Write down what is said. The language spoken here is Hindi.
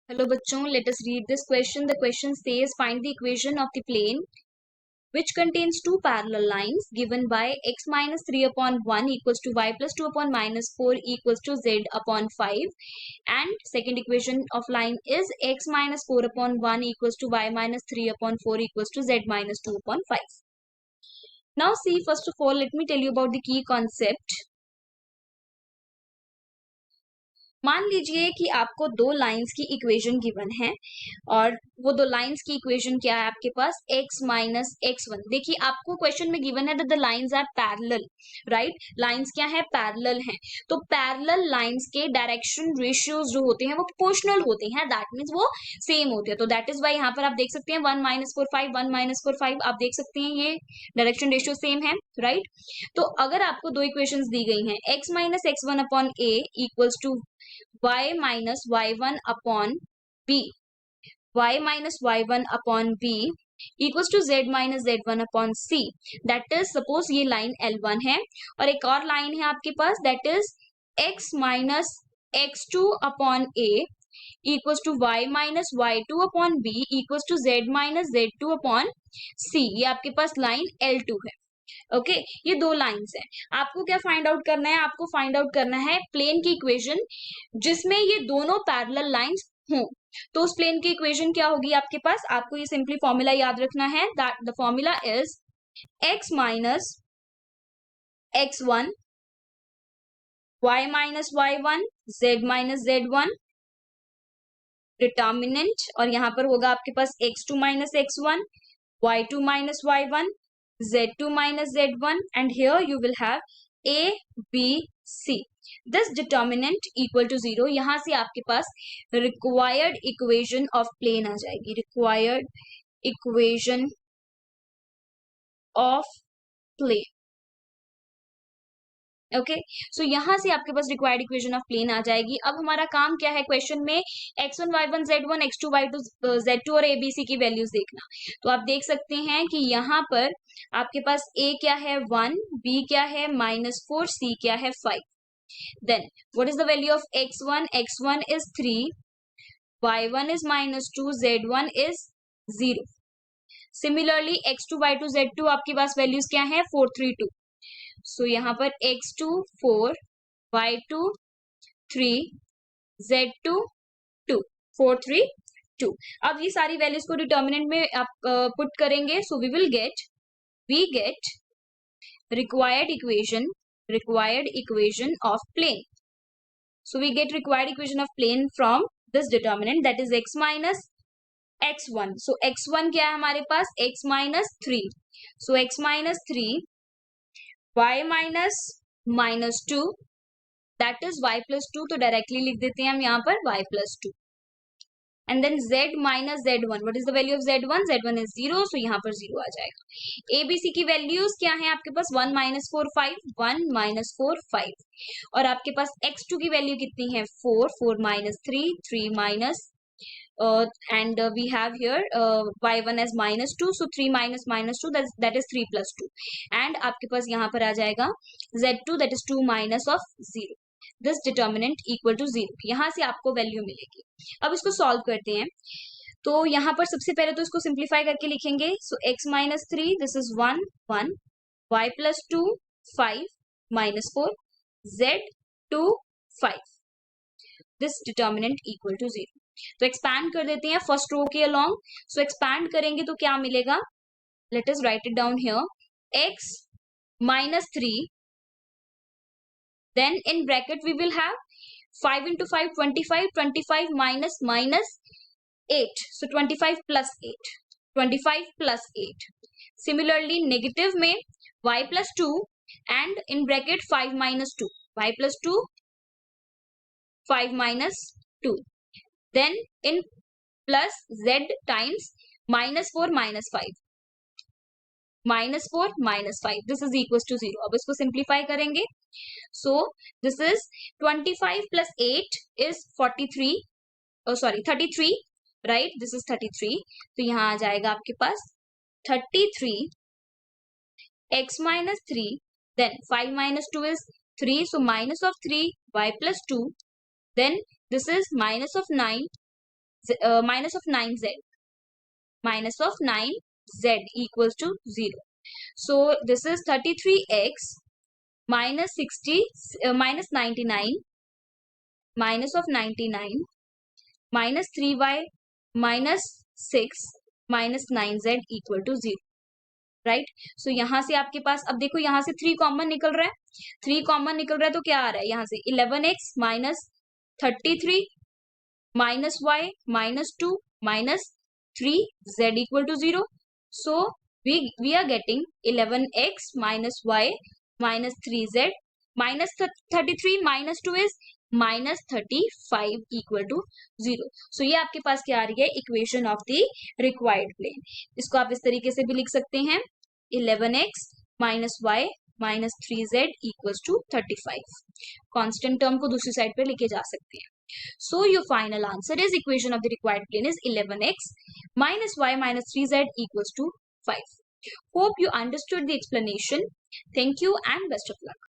Hello bachchon, let us read this question. The question says find the equation of the plane which contains two parallel lines given by x minus 3 upon 1 equals to y plus 2 upon minus 4 equals to z upon 5, and second equation of line is x minus 4 upon 1 equals to y minus 3 upon 4 equals to z minus 2 upon 5. Now see, first of all let me tell you about the key concept. मान लीजिए कि आपको दो लाइंस की इक्वेशन गिवन है और वो दो लाइंस की इक्वेशन क्या है आपके पास x माइनस x1. देखिए आपको क्वेश्चन में गिवन है that the lines are parallel, right. Lines क्या है, पैरेलल हैं. तो पैरेलल लाइंस के डायरेक्शन रेशियोज जो होते हैं वो प्रोपोर्शनल होते हैं, दैट मींस वो सेम होते हैं. तो दैट इज वाई यहाँ पर आप देख सकते हैं 1 माइनस 4 5 1 माइनस 4 5, आप देख सकते हैं ये डायरेक्शन रेशियो सेम है, राइट. तो अगर आपको दो इक्वेशंस दी गई हैं x minus x1 upon a equals to y minus y1 upon b, y minus y1 upon b equals to z minus z1 upon c. That is, suppose ये लाइन L1 है और एक और लाइन है आपके पास that is x minus x2 upon a equals to y minus y2 upon b equals to z minus z2 upon c. ये आपके पास लाइन L2 है. ओके ये दो लाइंस हैं. आपको क्या फाइंड आउट करना है, आपको फाइंड आउट करना है प्लेन की इक्वेशन जिसमें ये दोनों पैरेलल लाइंस हों. तो उस प्लेन की इक्वेशन क्या होगी आपके पास, आपको ये सिंपली फॉर्मूला याद रखना है. That the formula is x minus x1 y minus y1 z minus z1 determinant, और यहां पर होगा आपके पास x2 minus x1 y2 minus y1 z2 minus z1, and here you will have a b c. this determinant equal to 0. यहां से आपके पास required equation of plane आ जाएगी, required equation of plane. Okay so यहां से आपके पास रिक्वायर्ड इक्वेशन ऑफ प्लेन आ जाएगी. अब हमारा काम क्या है क्वेश्चन में, x1 y1 z1 x2 y2 z2 और abc की वैल्यूज देखना. तो आप देख सकते हैं कि यहाँ पर आपके पास a क्या है 1, b क्या है -4, c क्या है 5. Then what is the value of x1 is 3, y1 is -2, z1 is 0. Similarly x2 y2 z2 आपके पास वैल्यूज क्या है 4 3 2. सो यहाँ पर x2 4, y2 3, z2 2, 4 3 2. अब ये सारी वैल्यूज को डिटर्मिनेंट में आप पुट करेंगे. So we get required equation of plane. So we get required equation of plane from this determinant that is x minus x1. So x1 क्या है हमारे पास, x minus 3. So x minus 3 y minus 2 that is y plus 2. तो डायरेक्टली लिख देते हैं हम यहाँ पर y plus 2. And then z minus z1, what is the value of z1 is 0. So यहाँ पर 0 आ जाएगा. abc की वैल्यूज क्या है आपके पास 1 माइनस 4 5 1 माइनस 4 5, और आपके पास x2 की वैल्यू कितनी है 4 4 minus 3 3 minus and we have here y1 as -2, so 3 minus -2 that is 3 plus 2, and आपके पास यहाँ पर आ जाएगा z2 that is 2 minus of 0. this determinant equal to 0. यहाँ से आपको वैल्यू मिलेगी. अब इसको सॉल्व करते हैं. तो यहाँ पर सबसे पहले तो इसको सिंप्लीफाई करके लिखेंगे. So x minus 3 this is 1 1, y plus 2 5 minus 4 z2 5. This determinant equal to 0. तो एक्सपैंड कर देते हैं फर्स्ट रो के अलोंग. सो एक्सपैंड करेंगे तो क्या मिलेगा, let us write it down here. x minus 3, then in bracket we will have 5 into 5 25, 25 minus 8, so 25 plus 8, 25 plus 8. Similarly negative में y plus 2 and in bracket 5 minus 2, y plus 2 5 minus 2, then in plus z times -4 minus 5, -4 minus 5, this is equals to 0. अब इसको सिंप्लीफाई करेंगे. so this is 25 plus 8 is 43, oh sorry 33, right, this is 33. तो यहाँ आ जाएगा आपके पास 33 x minus 3, then 5 minus 2 is 3, so minus of 3 y plus 2, then this is minus of 9 minus of 9z, minus of 9z equals to 0. So this is 33x minus 60 minus 99 minus of 99 minus 3y minus 6 minus 9z equal to 0, right. सो यहाँ से आपके पास, अब देखो यहाँ से 3 कॉमन निकल रहा है, 3 कॉमन निकल रहा है तो क्या आ रहा है यहाँ से 11x minus 33 minus y minus 2 minus 3z equal to 0. So we are getting 11x minus y minus 3z minus 33 minus 2 is minus 35 equal to 0. So ये आपके पास क्या आ रही है, equation of the required plane. इसको आप इस तरीके से भी लिख सकते हैं 11x minus y minus 3z equals to 35. Constant term को दूसरी साइड पे लेके जा सकते हैं. So your final answer is equation of the required plane is 11x minus y minus 3z equals to 5. Hope you understood the explanation. Thank you and best of luck.